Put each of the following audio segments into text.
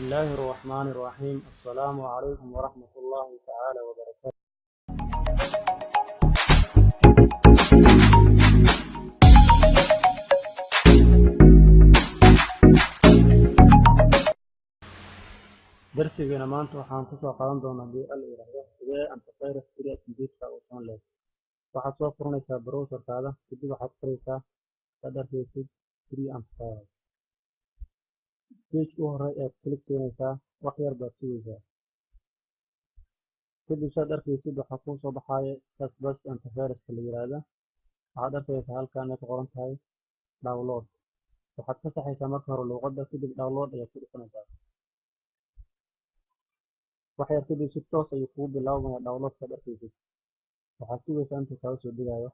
الله الرحمن الرحيم. السلام عليكم ورحمة الله تعالى وبركاته. درسينا maanta waxaan ku soo qaadan doonaa hadii la yiraahdo sidee antivirus free computer u soo leeyahay. waxaad soo furanaysaa browser-kaada kadib waxaad furaysaa sadarkiisa free antivirus. page u hore ee click siinaysaa wax yar baad sugaysaa. kadib sadarkiisa waxaa ku soo baxaya Kaspersky antivirus la yiraahdo. waxaad arkaysaa halkaan ay ku qoran tahay download. waxaad ka saxaysaa marka hore luqadda kadib download ayaad ku dhufanaysaa. wax yar kadib si toos ayuu kugu bilaabayaa download sadarkiisa. waxaad sugaysaa intuu kaa soo degayo.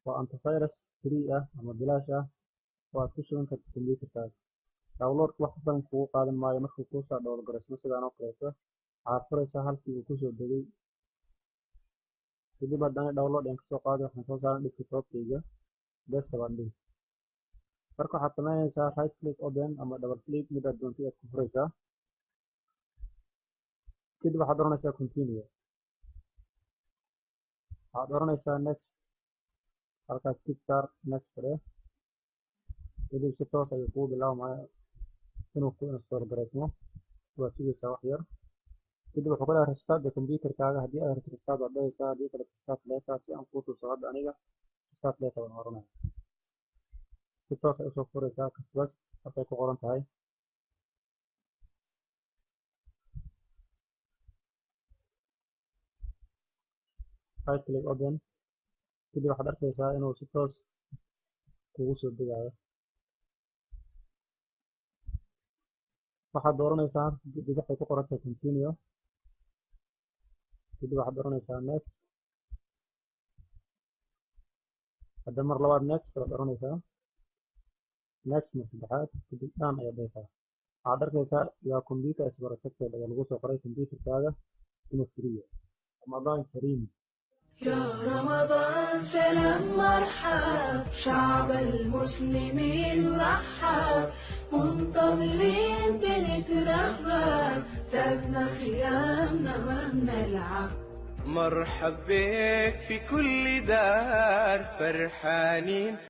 waa antivirus free ah ama bilaash ah oo aad ku shuban karto computer-kaaga. download wax badan kugu qaadan maayo. markuu kuu soo download sidaan oo kaleeto waxaad furaysaa halkii uu kusoo degay. kadib haddana download aan kasoo qaaday waxaan soo saaran desktop-kayga desktop aan dhihi. marka waxaad samaynaysaa right click open ama double click mid aad doonto aad ku furaysaa. kadib waxaad oranaysaa continue. waxaad oranaysaa next. halkaas click star next re. kadib si toos ayuu kugu bilaabmayaa inuu ku install gareysmo. waad sugaysaa wax yar. kadib wuxuu ku leeyahay restart the computer-kaaga. haddii aad rabto restart waad dhahaysaa, haddii kale restart later si aan kuu tuso. hadda aniga restart later waan oranaya. si toos ay usoo furaysaa Kaspersky halkay ku qoran tahay. right click open. kadib waxaad arkaysaa inuu si toos kugu soo degayo. waxaad dooranaysaa kadib waxay ku qoran tahay continue. kadib waxaad dooranaysaa next. hadda mar labaad next waad dooranaysaa. next mar saddexaad kadib done ayaad dhahaysaa. waxaad arkaysaa your computer is protected ayaa lagu soo qoray computer-kaaga inuu free yahay. رمضان كريم. يا رمضان سلام مرحب شعب المسلمين رحب منتظرين بنترحب زادنا صيامنا ما بنلعب. مرحب بك في كل دار فرحانين.